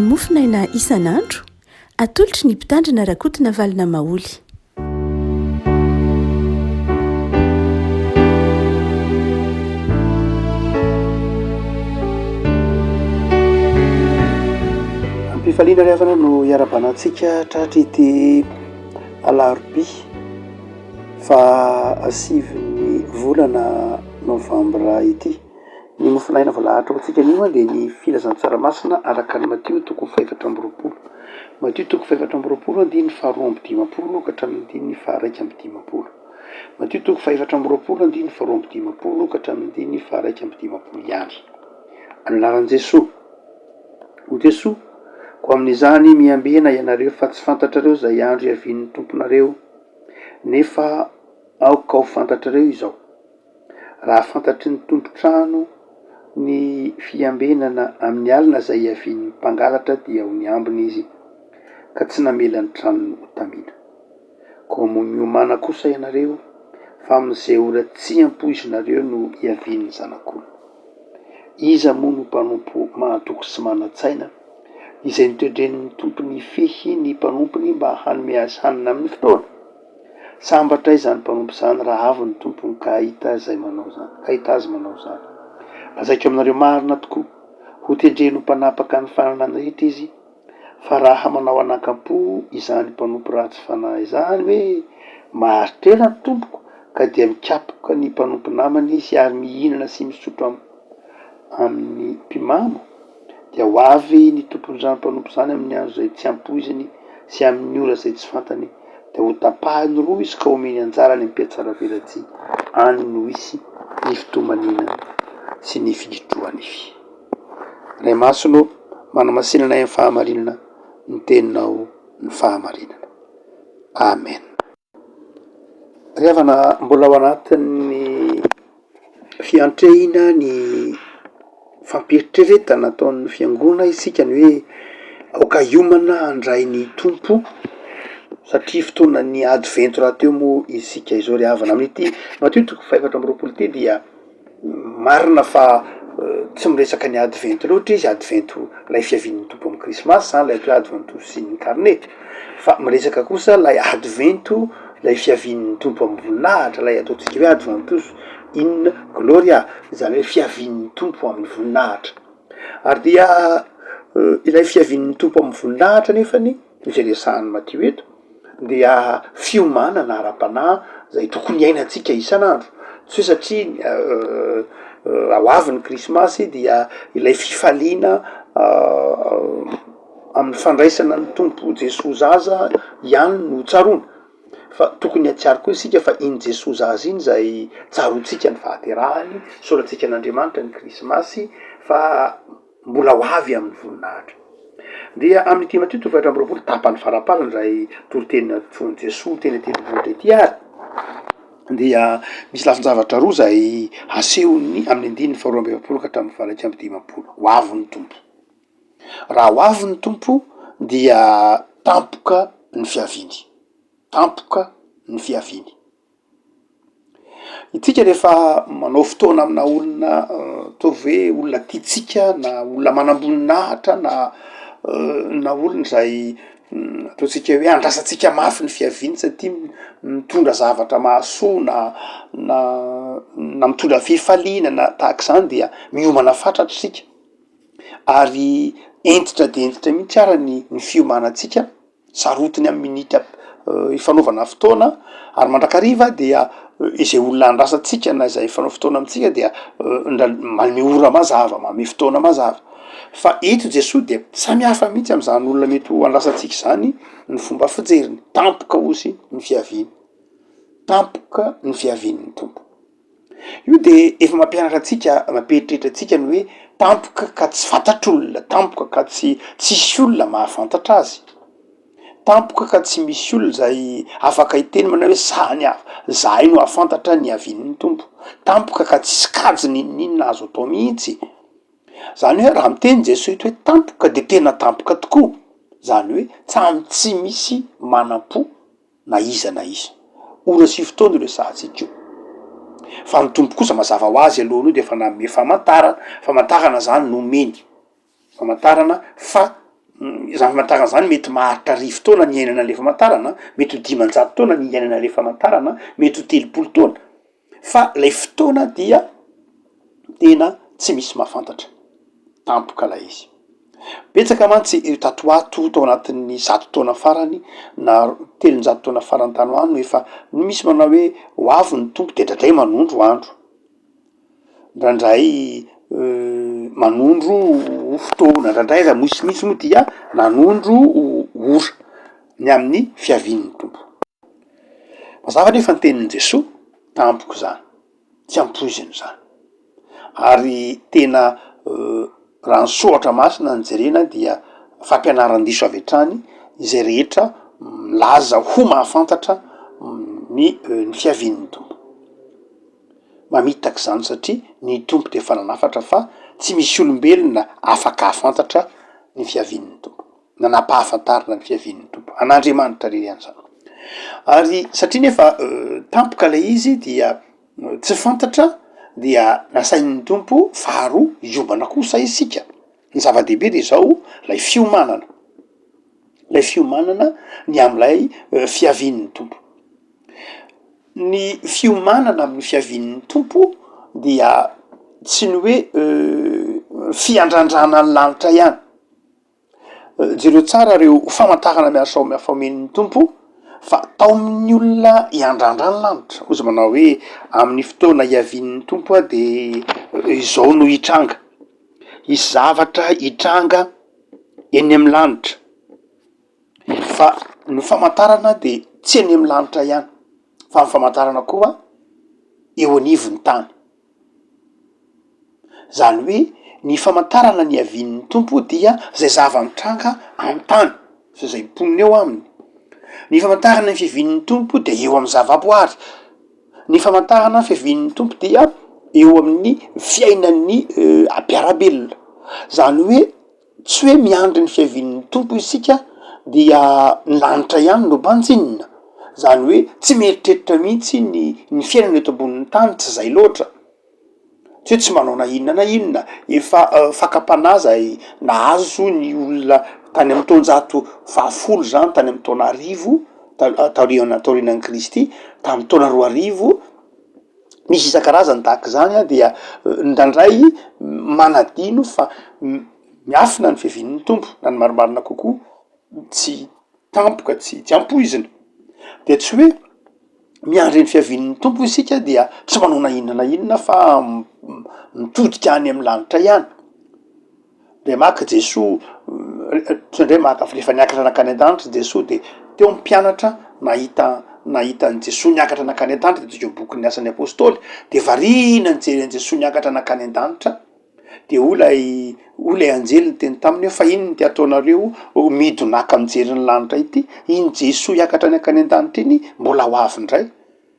mofinaina isan'andro atolotry ny mpitandrina rakotina valina maoly. Ampifaliana ry havana no iarabanantsika tratra ity alarobia fa 5 volana novambra ity. Ny mofinaina voalahatra ho antsika nio dia ny filazan-tsaramasina araka ny Matio 4:20. Matio 4:20 andiny faha 2:20 ka hatramin'ny andiny faha 1:20. Matio 4:20 andiny faha 2:20 ka hatramin'ny andiny faha 1:20 ihany. Anaran'i Jesosy. Ho Jesosy, ko amin'izany miambena ianareo fa tsy fantatrareo izay andro iavian'ny tomponareo, nefa aoka ho fantatrareo izao. Raha fantatry ny tompontrano ny fiambenana amin'ny alina izay iavian'ny mpangalatra dia ho niambina izy ka tsy namela ny tranony ho tamina. Ko miomana kosa ianareo fa amin'izay ora tsy ampoizinareo no iavian'ny zanak'olona. Iza moa no mpanompo mahatoky sy manan-tsaina izay nitoedren'ny tompony fehy ny mpanompony mba hanome azy hanina amin'ny fotoana? Sambatra izany mpanompo izany raha avy ny tompony ka hahita azy manao izany. Lazaiko aminareo marina tokoa, ho tendreno mpanapaka ny fananana rehetra izy, fa raha manao anakam-po izany mpanompo ratsy fanahy izany hoe maharitra ny tompoko, ka dia mikapoka ny mpanompo namany izy ary mihinana sy misotro amin'ny mpimamo, dia ho avy ny tompon'izany mpanompo izany amin'ny andro izay tsy ampoiziny sy amin'ny ora izay tsy fantany, dia ho tapahiny roa izy ka omeny anjara ny mpiatsara velatsy any no hisy ny fitomanina sy ny fidrohany ify. Ray Masino, manamasinana amin'ny fahamarinana, ny teninao ny fahamarinana. Amen. Ry havana, mbola ao anatin'ny fiantrehina ny fampieritrereta nataon'ny fiangonana isika ny hoe aoka hiomana handray ny tompo, satria fotoanan'ny advento raha teo moa isika izao ry havana. Amin'ity Matio 4:20 ity dia marina fa tsy miresaka ny advento loatra izy, advento lay fiavian'ny tompo amin'ny krismasy zany, lay atao advento sy ny karnety, fa miresaka kosa lay advento lay fiavian'ny tompo amin'ny voninahitra, lay ataontsika hoe adventus in gloria, izany hoe fiavian'ny tompo amin'ny voninahitra. Ary dia ilay fiavian'ny tompo amin'ny voninahitra nefany izay resahan'ny Matio eto dia fiomanana ara-panahy izay tokony iainantsika isan'andro. Tsy hoe satria ao avy ny krismasy dia ilay fifaliana amin'ny fandraisana ny tompo Jesosy zaza ihany no tsaroana, fa tokony hatsiaro koa isika fa iny Jesosy zaza iny izay tsaroantsika ny fahaterahany, solantsika n'Andriamanitra ny krismasy, fa mbola ho avy amin'ny voninahitra. Dia amin'ity Matio 4:20 tapany farapalany izay torotenina fon'i Jesosy teny an-tendrombohitra ity ary, dia misy lafin-javatra roa izay asehony amin'ny andiny faha 2:20 ka hatramin'ny faha 1:20. Ho avy ny tompo. Raha ho avy ny tompo dia tampoka ny fiaviany. Tampoka ny fiaviany. Itsika rehefa manao fotoana amina olona ataovy hoe olona tiatsika, na olona manam-boninahitra, na olona izay ataontsika hoe andrasantsika mafy ny fiaviany satria mitondra zavatra mahasoa na mitondra fifaliana na tahaka izany, dia miomana fatratra isika. Ary entitra dia entitra mihitsy ara ny fiomanantsika, sarotiny amin'ny minitra ifanaovana fotoana, ary mandrakariva dia izay olona andrasantsika na izay fanao fotoana amintsika dia manome ora mazava, manome fotoana mazava. Fa ito Jesosy dia samy hafa mihitsy amin'izany olona mety ho andrasantsika izany ny fomba fijeriny. Tampoka osy ny fiaviany. Tampoka ny fiavian'ny tompo. Io dia efa mampianatra antsika, mampieritreritra antsika ny hoe tampoka ka tsy fantatr'olona, tampoka ka tsy misy olona mahafantatra azy. Tampoka ka tsy misy olona izay afaka hiteny manao hoe zahay no ahafantatra ny avian'ny tompo. Tampoka ka tsy kajy n'inona azo atao mihitsy. Zany hoe raha miteny Jesosy hoe tampoka dia tena tampoka tokoa. Zany hoe tsy misy manam-po na iza na iza. Ora sy fotoana io resahantsika io. Fa ny tompo kosa mazava ho azy aloha io dia efa nanome famantarana zany nomeny. Famantarana fa zany famantarana zany mety maharitra 10 taona ny iainana le famantarana, mety ho 500 taona ny iainana le famantarana, mety ho 30 taona, fa lay fotoana dia tena tsy misy mahafantatra, tampoka la izy. Betsaka mantsy tatoato tao anatin'ny 100 taona farany na 300 taona farany tano any efa misy manao hoe ho avy ny tompo de ndraindray manondro andro, ndraindray manondro fotoana, ndraindray raha misy moa dia nanondro ora ny amin'ny fiavian'ny tompo. Mazava nefa ny tenin'i Jesoa tampoko zany, tsy ampoiziny zany, ary tena raha ny soatra masina ny jerena dia fampianaran-diso avy hatrany izay rehetra milaza ho mahafantatra ny fiavian'ny tompo. Mamitaka zany satria ny tompo de efa nanafatra fa tsy misy olombelona afaka ahafantatra ny fiavian'ny tompo, nanam-pahafantarana ny fiavian'ny tompo, an'Andriamanitra rery any zany. Ary satria nefa tampoka lay izy dia tsy fantatra dia nasain'ny tompo faharoa hiomana kosa isika. Ny zava-dehibe de zao lay fiomanana ny am'lay fiavian'ny tompo. Ny fiomanana amin'ny fiavian'ny tompo dia tsy ny hoe fiandrandrana ny lanitra ihany. Jereo tsara reo famantarana miarasa miafaomen'ny tompo fa tao amin'ny olona hiandrandra ny lanitra. Ozy manao hoe amin'ny fotoana hiavian'ny tompo de izao no hitranga, hisy zavatra hitranga eny amin'ny lanitra, fa ny famantarana de tsy eny amin'ny lanitra ihany, fa ny famantarana koa eo anivon'ny tany. Zany hoe ny famantarana ny havian'ny tompo dia zay zava-mitranga amin'ny tany, fa zay mponina eo aminy. Ny famantarana ny fiavian'ny tompo de eo amin'ny zava-boary. Ny famantarana ny fiavian'ny tompo dia eo amin'ny fiainan'ny ampiarabelona. Zany hoe tsy hoe miandry ny fiavian'ny tompo isika dia ny lanitra ihany no banjinina. Zany hoe tsy mieritreritra mihitsy ny fiainana eto ambonin'ny tany, tsy zay loatra. Tsy hoe tsy manao na inona, efa fakapanaza nahazo ny olona tany amin'ny taonjato 10 zany, tany amin'ny taona 1000 taorianan'i Kristy, tamin'ny taona 2000 misy isan-karazany tahaka zany dia ndraindray manadino fa miafina ny fiavian'ny tompo na ny marimarina kokoa tsy tampoka, tsy ampoizina. De tsy hoe miandry ny fiavian'ny tompo isika dia tsy manao na inona fa mitodika any amin'ny lanitra ihany. De maka Jesoa tsindray maka rehefa niakatra nakany an-danitra Jesoa de teo mpianatra nahita ny Jesoa niakatra nakany an-danitra de tokeo bokin'ny Asan'ny Apôstôly, de variana nijery an Jesoa niakatra nakany an-danitra, de lay anjely ny teny taminy hoe fa ino ty ataonareo midonaka mijery ny lanitra ity, iny Jesoa hiakatra ny akany an-danitra iny mbola ho avy indray,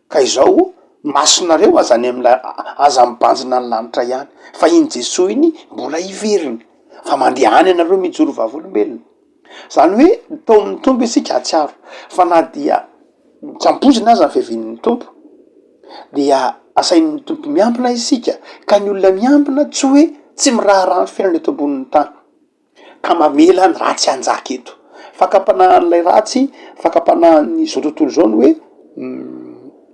ka izao masonareo aza mibanjina ny lanitra ihany, fa iny Jesoa iny mbola hiveriny, fa mandeha any anareo mijoro vavolombelona. Zany hoe tao amin'ny tompo isika atsiaro, fa na dia tsy ampozina aza ny fiavian'ny tompo dia asain'ny tompo miambina isika, ka ny olona miambina tsy hoe tsy miraharano fiainana eto ambonin'ny tany, ka mamela ny ratsy anjaka eto. Fakapanahan'ilay ratsy, fakapanahan'ny zao tontolo zao ny hoe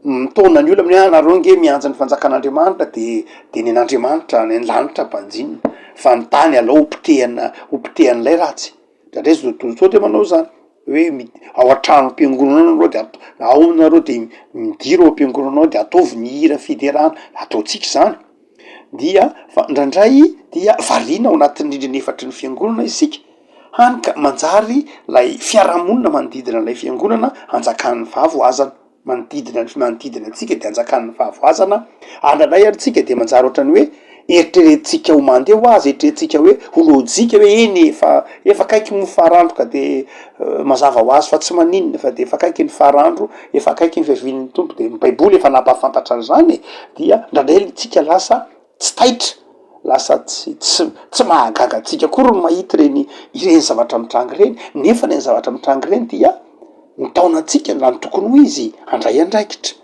mitaona ny olona anareo nge mianja ny fanjakan'Andriamanitra de ny an'Andriamanitra ny lanitra banjinina, fa ny tany alao hopitehan'ilay ratsy. Ndraindray zao tontolo zao de manao zany hoe ao an-trano am-piangonana anareo de ao nareo de midiro ao am-piangonanao de ataovy ny hira fiderana, ataotsika zany. Dia fa ndraindray dia variana ao anatin'ny rindrina efatry ny fiangonana isika, hany ka manjary lay fiarahamonina manodidina ilay fiangonana hanjakan'ny fahavoazana, manodidina antsika de hanjakan'ny fahavoazana. Andradray ary tsika de manjary ohatrany hoe eritreretintsika ho mandeha ho azy, eritreretintsika hoe ho lojika hoe eny efa kaiky ny faharandro, de mazava ho azy fa tsy maninona fa de efa kaiky ny faharandro, efa kaiky ny fiavian'ny tompo. De ny baiboly efa nampahafantatra an'izany, dia ndraindray tsika lasa tsy taitra, lasa tsy mahagaga antsika kory no mahita ireny zavatra mitrangy reny, nefa ny zavatra mitrangy reny dia nitaonantsika na ny tokony ho izy handray andraikitra.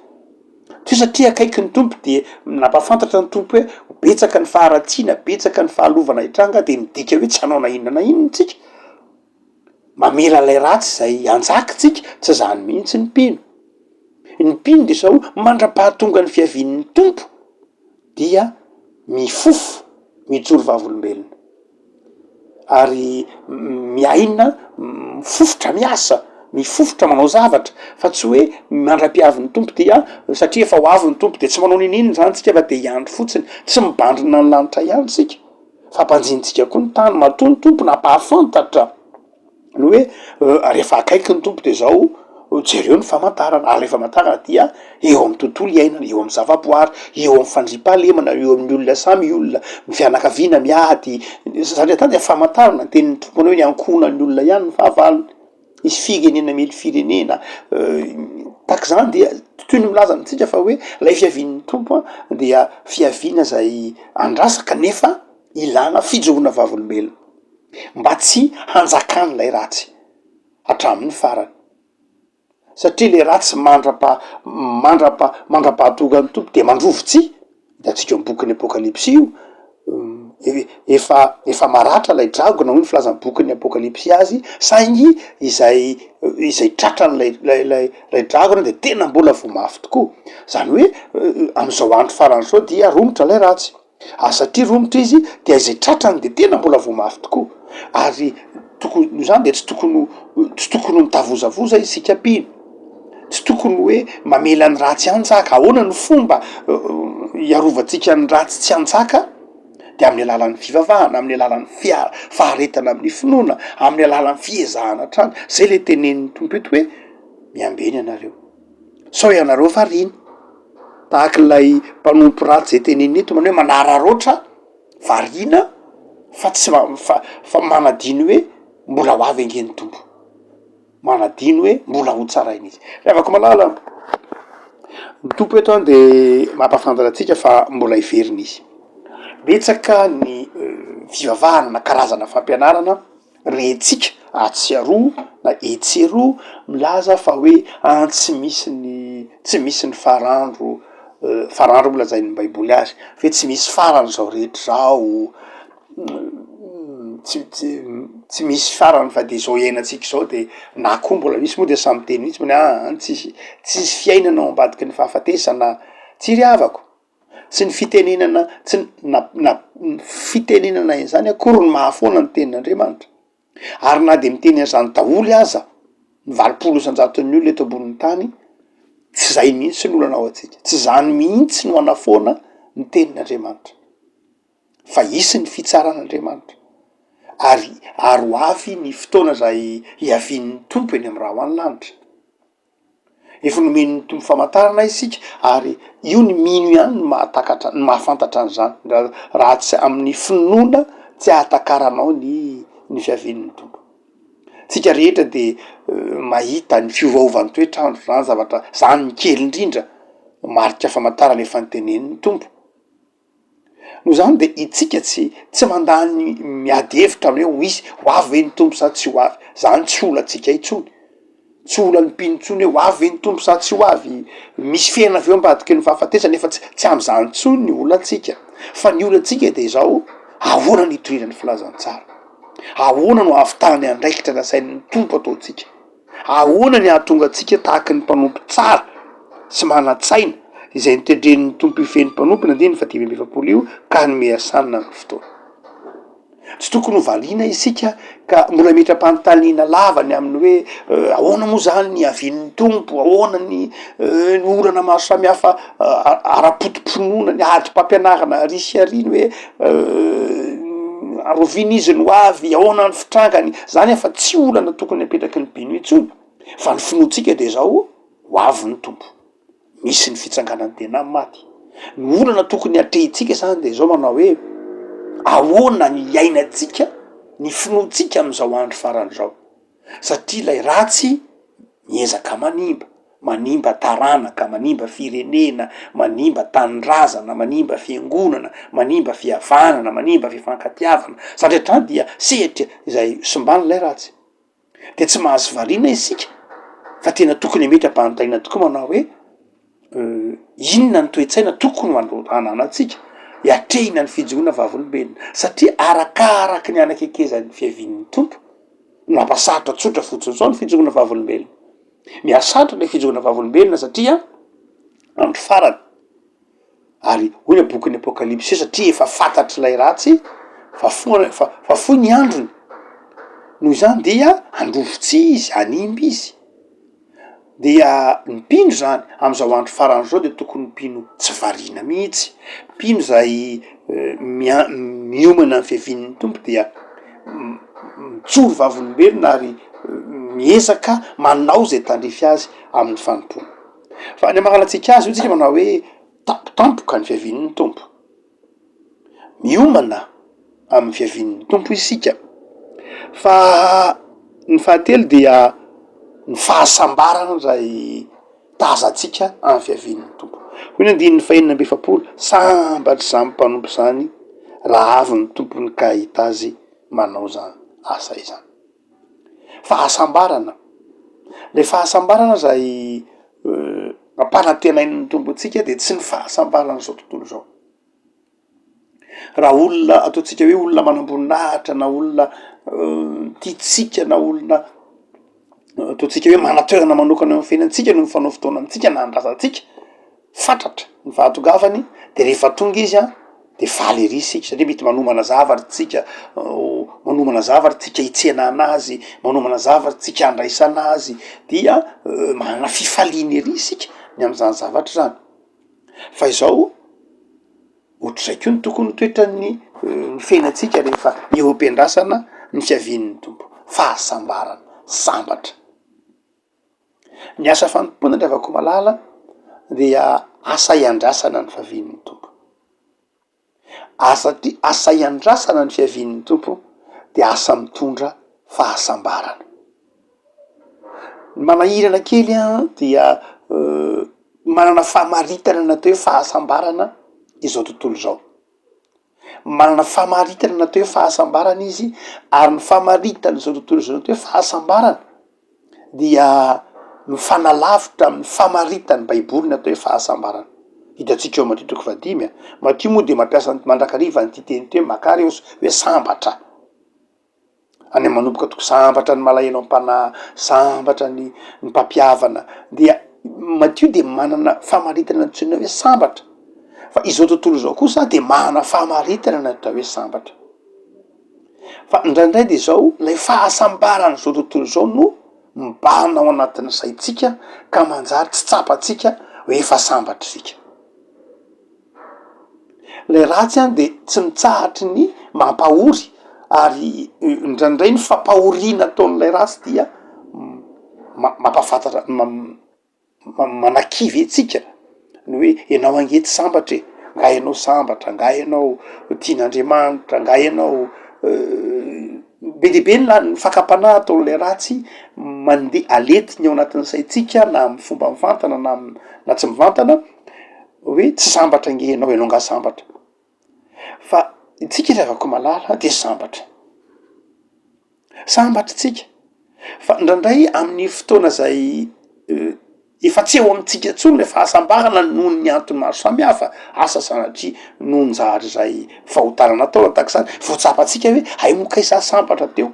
Tsy satria akaiky ny tompo de nampahafantatra ny tompo hoe betsaka ny faharatsiana, betsaka ny fahalovana hitranga, de midika hoe tsy hanao na inona tsika, mamela lay ratsy zay anjakitsika tsy zany mihitsy ny mpino de zao mandra-pahatonga ny fiavian'ny tompo dia mifofo mijoro vavolombelona ary miaina mifofotra miasa mifofotra manao zavatra fa tsy hoe mandra-piavin'ny tompo dia satria efa ho avin'ny tompo de tsy manao ninino zany tsika fa de iandro fotsiny tsy mibandrina ny lanitra ihany tsika fa ampanjintsika koa ny tany matoa ny tompo napahafantatra ny hoe rehefa akaiky ny tompo de zao jereo ny famantarana ary le famantarana dia eo amin'ny tontolo iainana eo amin'ny zavaboary eo amin'ny fandripahalemana eo amin'ny olona samy olona my fianakaviana miady satria tany de famantarana tenin'ny tompony hoe ny ankonany olona ihany ny fahavalony isy firenena mely firenena tak zany dia toy ny milaza amitsika fa hoe lay fiavian'ny tompo dia fiaviana zay andrasaka nefa ilana fijoroana vavolombelona mba tsy hanjakany lay ratsy hatramin'ny farany satria le ratsy mandra-pahatonga ny tompo de mandrovotsy da tsika mibokiny apokalipsy io efa maratra lay dragona hoy ny filazany bokin'ny apokalipsy azy saingy izay tratrany lay dragona de tena mbola vo mafy tokoa zany hoe am'izao andro farany zao dia romotra lay ratsy satria romotra izy de izay tratrany de tena mbola vo mafy tokoa ary tokony zany de tsy tokony mitavozavoza isika mpino tsy tokony hoe mamela ny ratsy anjaka ahoana ny fomba iarovantsika ny ratsy tsy anjaka de amin'ny alalan'ny fivavahana amin'ny alalan'ny faharetana amin'ny finoana amin'ny alalan'ny fiezahana trany zay le tenen'ny tompo eto hoe miambeny anareo sao ianareo variny tahaky lay mpanompo ratsy zay tenenny eto many hoe manararoatra varina fa tsy fa manadiny hoe mbola ho avy angen'ny tompo manadiny hoe mbola ho tsarainy izy rehavako malala ny tompo eto any de mampafantatra atsika fa mbola hiveriny izy betsaka ny fivavahana na karazana fampianarana retsika atsiaroa na etseroa milaza fa hoe tsy misy ny farandro mbola zain'ny baiboly azy fe tsy misy farany zao rehetra zao tsy misy farany fa de zao iainatsika zao de na koa mbola misy moa de samy teny mihitsy many tsisy fiainana ao ambadiky ny fahafatesana tsy ry havako tsy ny fitenenana tsy na fitenenana izany akory ny mahafoana ny tenin'Andriamanitra ary na de miteny an'izany daholy aza ny 80,000 olona eto ambonin'ny tany tsy zay mihitsy ny olana ao atsika tsy zany mihitsy no anafoana ny tenin'Andriamanitra fa isy ny fitsaran'Andriamanitra ary ho avy ny fotoana zay hiavian'ny tompo eny amy raha ho any lanitra efa nomen'ny tompo famantarana isika ary io ny mino ihany ny mahafantatra an'izany raha tsy amin'ny finoana tsy ahatakaranao ny fiavian'ny tompo tsika rehetra de mahita ny fiovaovan'ny toetrandro zany zavatra zany ny kely indrindra marika famantarana efa nytenen'ny tompo no zany de itsika tsy mandany miady hevitra aminy hoe ho avy ny tompo sa tsy ho avy zany tsy olatsika itsony tsy ola ny mpinotsony hoe ho avy ny tompo sa tsy ho avy misy fiaina avy eo ambadiky ny fahafatesana nefa tsy am'izany tsony ny olatsika fa ny olatsika de zao ahoana ny itoriran'ny filazantsara ahoana no avy-tany andraikitra nasain'ny tompo ataotsika ahoana ny ahatonga atsika tahaky ny mpanompo tsara sy mana-tsaina izay nitendren'ny tompo ifen'ny mpanompo na ndeny fa 5 io ka nome asanina ny fotoana tsy tokony ho valiana isika ka mbola metra-panontaniana lavany aminy hoe ahoana moa zany ny avian'ny tompo ahoana ny olana maro samihafa ara-potoponona ny ady-pampianarana risy ariny hoe arovina izy no avy ahoana ny fitrangany zany efa tsy olana tokony apetraky ny bino itsony fa ny finoatsika de zao ho avy ny tompo misy ny fitsanganany tena maty ny olana tokony atrehitsika zany de zao manao hoe ahoana ny iainatsika ny finoatsika am'izao andro farany zao satria lay ratsy miezaka manimba taranaka manimba firenena manimba tanindrazana manimba fiangonana manimba fihavanana manimba fifankatiavana satria trany dia sehatra izay sombany lay ratsy de tsy mahazo variana isika fa tena tokony metra-panontaniana tokoa manao hoe inona ny toe-tsaina tokony hananatsika hiatrehina ny fijoroana vavolombelona satria arakaraky ny anakekezan'ny fiavian'ny tompo mampasatra tsotra fotsiny zao ny fijogona vavolombelona. Miasatra le fijogona vavolombelona satria andro farany ary hoy bokin'ny apokalipsy satria efa fantatry lay ratsy fa foy ny androny noho izany dia androfotsy izy, animby izy. Dia ny mpino zany am'izao andro farany zao de tokony mpino tsy variana mihitsy, mpino zay miomana amin'ny fiavin'ny tompo dia mijoro vavolombelona ary miezaka manao zay tandrify azy amin'ny fanompona. Fa ny mangalatsika azy io tsika manao hoe tampotampoka ny fiavin'ny tompo, miomana amin'ny fiavin'ny tompo isika. Fa ny fahatelo dia ny fahasambarana zay tazantsika amin'ny fiavin'ny tompo. Hoy ny andininy fahenina amby efapolo, sambatry zany mpanompo zany raha avy ny tompony ka hita azy manao zany asa izany. Fahasambarana, le fahasambarana zay ampanantenain'ny tompo atsika de tsy ny fahasambarana zao tontolo zao. Raha olona ataotsika hoe olona manamboninahitra na olona tiatsika na olona ataotsika hoe manatoerana manokana amin'ny fiainantsika no mifanao fotoana amitsika na andrasantsika, fantatra ny vahatongavany de rehefa tonga izy de faly ery isika satria mety manomana zavatra tsika, manomana zavatra tsika hitsena anazy, manomana zavatra tsika handraisana azy, dia manana fifaliana ery isika ny am'izany zavatra zany. Fa izao ohatr'izay koa ny tokony toetran'ny fiainantsika rehefa eo am-piandrasana ny fiavin'ny tompo, fahasambarana, sambatra. Ny asa fanompoana ny avako malala dia asa iandrasana ny fiavin'ny tompo. Asa iandrasana ny fiavin'ny tompo de asa mitondra fahasambarana. Manahirana kely dia manana fahamaritana natao hoe fahasambarana izao tontolo zao. Manana fahamaritana natao hoe fahasambarana izy, ary ny fahamaritana izao tontolo zao natao hoe fahasambarana dia mifanalavitra amin'ny fahamaritany baiboly natao hoe fahasambarana. Hitantsika eo Matio 5:5. Matio moa de mampiasa mandrakariva ny titeny teo makary hoe sambatra. Any manomboka toko sambatra ny malahelo am-panahy, sambatra ny mpampiavana, dia Matio de manana fahamaritana antsoina hoe sambatra. Fa izao tontolo zao kosa de manana fahamaritana natao hoe sambatra. Fa indraindray de zao lay fahasambarana zao tontolo zao no mibahana ao anatin'ny saitsika ka manjary tsy tsapatsika hoe efa sambatritsika. Le ratsy de tsy mitsahatry ny mampahory, ary indraindray ny fampahoriana ataon'lay ratsy dia mampafantatra manakivy etsika ny hoe ianao angety sambatra e, nga ianao sambatra, nga ianao tian'Andriamanitra, nga ianao be de be ny fakapanahy ataon'lay ratsy mandeha aletiny ao anatin'ny saitsika na amin'ny fomba mivantana na tsy mivantana hoe tsy sambatra nge ianao nga sambatra. Fa itsika ravako malala de sambatra tsika. Fa indraindray amin'ny fotoana zay efa tsy eo amitsika tsony le fahasambarana noho ny antony maro samihafa, asa sanatria nonjary zay fahotarana atao tahak'izany, voatsapatsika hoe hay moka iza sambatra teo,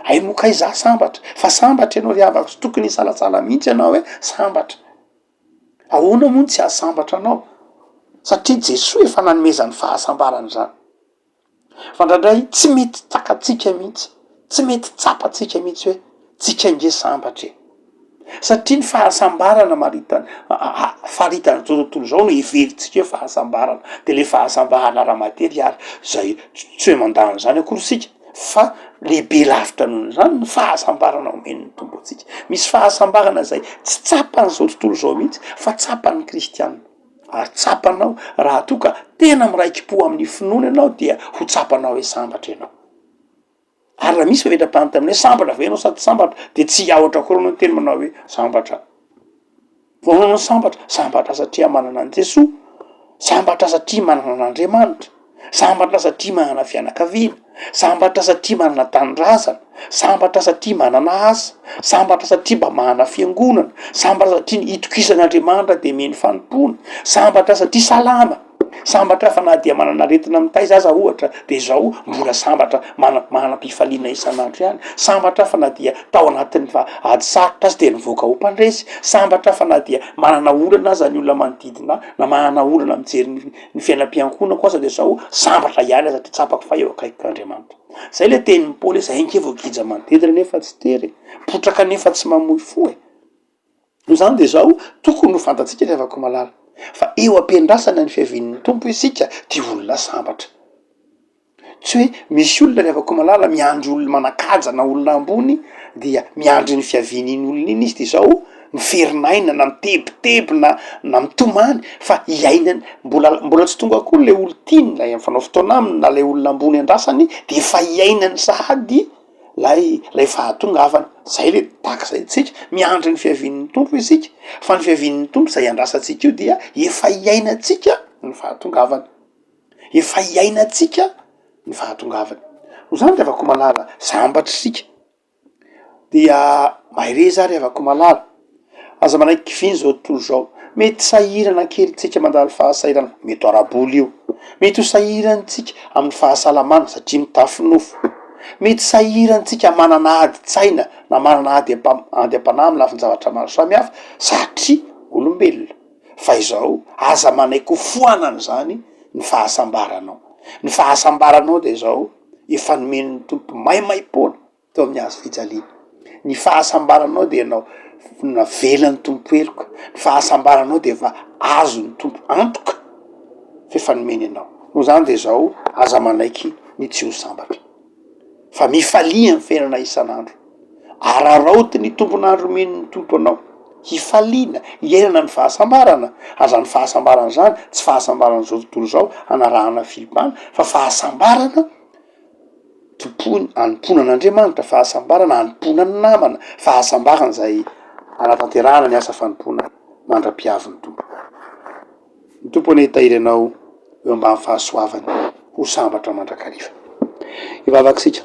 hay moka iza sambatra, fa sambatra ianao ry havako, sy tokony hisalatsala mihitsy ianao hoe sambatra. Ahoana moa tsy ahasambatra anao? Satria Jesoa efa nanomezany fahasambarana zany. Fa indraindray tsy mety takatsika mihitsy, tsy mety tsapatsika mihitsy hoe tsika nge sambatra e. Satria ny fahasambarana faritana zao tontolo zao no everitsika hoe fahasambarana, de le fahasambarana ara-materialy zay tsy hoe mandany zany akory sika, fa lehibe lavitra noho zany ny fahasambarana omen'ny tompo atsika. Misy fahasambarana zay tsy tsapany zao tontolo zao mihitsy fa tsapan'ny kristianina, ary tsapanao raha toa ka tena miraiki-po amin'ny finoana ianao dia ho tsapanao hoe sambatra ianao. Ary raha misy favetram-pany taminy hoe sambatra ve ianao sady sambatra, de tsy ahotra koa anao teny manao hoe sambatra. Voanao sambatra satria manana an Jesoa, sambatra satria manana an'Andriamanitra, sambatra satria manana fianakaviana, sambatra satria manana tanindrazana, sambatra satria manana asa, sambatra satria mba manana fiangonana, sambatra satria ny itokisan'Andriamanitra de meny fanompona, sambatra satria salama. sambatra fa na dia manana aretina amitay zaza ohatra de zao mbola sambatra manam-pifaliana isan'andro ihany, sambatra fa na dia tao anatin'ny fa ady sarotra azy de nivoaka ho mpandresy, sambatra fa na dia manana olana aza ny olona manodidina na manana olana mijery ny fiainam-piankonako aza de zao sambatra ihany aza ty tsapako fa eo akaikik'Andriamanitra. Zay le tenin'ny Paoly zay nge gija manodidina nefa tsy tery, potraka nefa tsy mamoy fo e. No zany de zao tokony ho fantatsika le avako malala fa eo ampiandrasana ny fiavin'ny tompo isika ty olona sambatra. Tsy hoe misy olona rehefa malala miandry olona manakaja na olona ambony dia miandry ny fiavin'iny olona iny izy de zao miferin'aina na mitebiteby na mitomany fa iainany mbola tsy tonga akory le olo tiny lay fanao fotoana aminy na le olona ambony andrasany de efa iainany sahady lay fahatongavany. Zay le takazay tsika miandry ny fiavin'ny tompo isika fa ny fiavin'ny tompo zay andrasantsika io dia efa iainatsika ny fahatongavany, efa iainatsika ny fahatongavany. No zany de avako malala sambatra sika dia mahire za avako malala aza manaiky kiviny zao tontolo zao mety sahirana kely tsika mandalo fahasahirana mety araboly io, mety ho sahirantsika amin'ny fahasalamana satria mitafinofo, mety sahirantsika manana adi-tsaina na manana ady am-panahy amin'ny lafin-javatra maro samihafa satria olombelona. Fa izao aza manaiky ho foanana zany ny fahasambaranao, ny fahasambaranao de zao efa nomen'ny tompo maimai-poana teo amin'ny hazo fijaliana. Ny fahasambaranao de ianao navelan'ny tompo eloka, ny fahasambaranao de efa azon'ny tompo antoka fefa nomeny anao. No zany de zao aza manaiky ny tsy ho sambatra fa mifalia ny fiainana isan'andro, araraoty ny tompon'andro men'ny tompo anao, hifaliana iainana ny fahasambarana. Aza ny fahasambarana zany tsy fahasambarana zao tontolo zao anarahana filipana fa fahasambarana tompony anomponan'Andriamanitra, fahasambarana anomponan'ny namana, fahasambarana zay anatanterahana ny asa fanompona mandra-piavin'ny tompo. Ny tompo ane tahiry anao eo ambany fahasoavany ho sambatra mandrakariva. Ivavaksika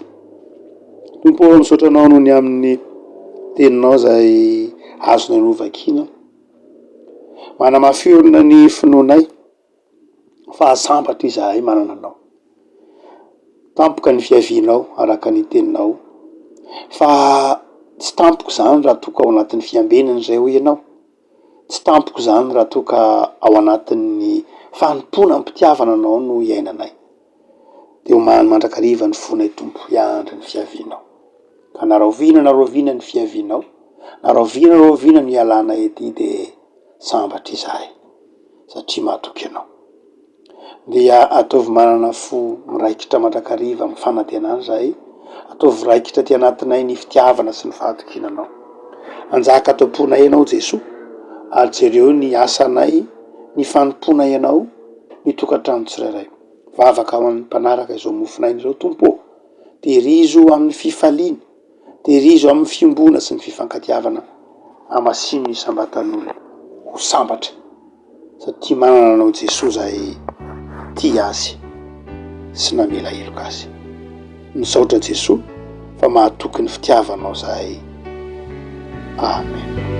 tompo misaotra anao noho ny amin'ny teninao zay azony anovakina, manamafirona ny finoanay fa sambatra izahay manana anao, tampoka ny fiavinao araka ny teninao fa tsy tampoko zany raha toka ao anatin'ny fiambenany zay ho ianao, tsy tampoko zany raha toka ao anatin'ny fanompona ampitiavana anao no iainanay de ho mandrakariva ny fonay tompo hiandry ny fiavinao. Ka narovina ny fiavinao, narovina ny ialana ety de sambatra izahay satria mahatoky anao. Dia ataovy manana fo miraikitra mandrakariva amin'ny fanantenana zahay, ataovy raikitra ty anatinay ny fitiavana sy ny fahatokinanao. Anjaka ato-ponay ianao Jesoa, ary jereo ny asanay, ny fanomponay ianao, ny tokantrano tsirairay. Vavaka ao amin'ny mpanaraka izao mofonainy zao tompo, terizo amin'ny fifaliana, terizo amin'ny fiombona sy ny fifankatiavana amasino ny sambatan'olona ho sambatra satria manana anao Jesoa zay tia azy sy namela heloka azy. Misaotra Jesoa fa mahatoky ny fitiavanao zahay. Amen.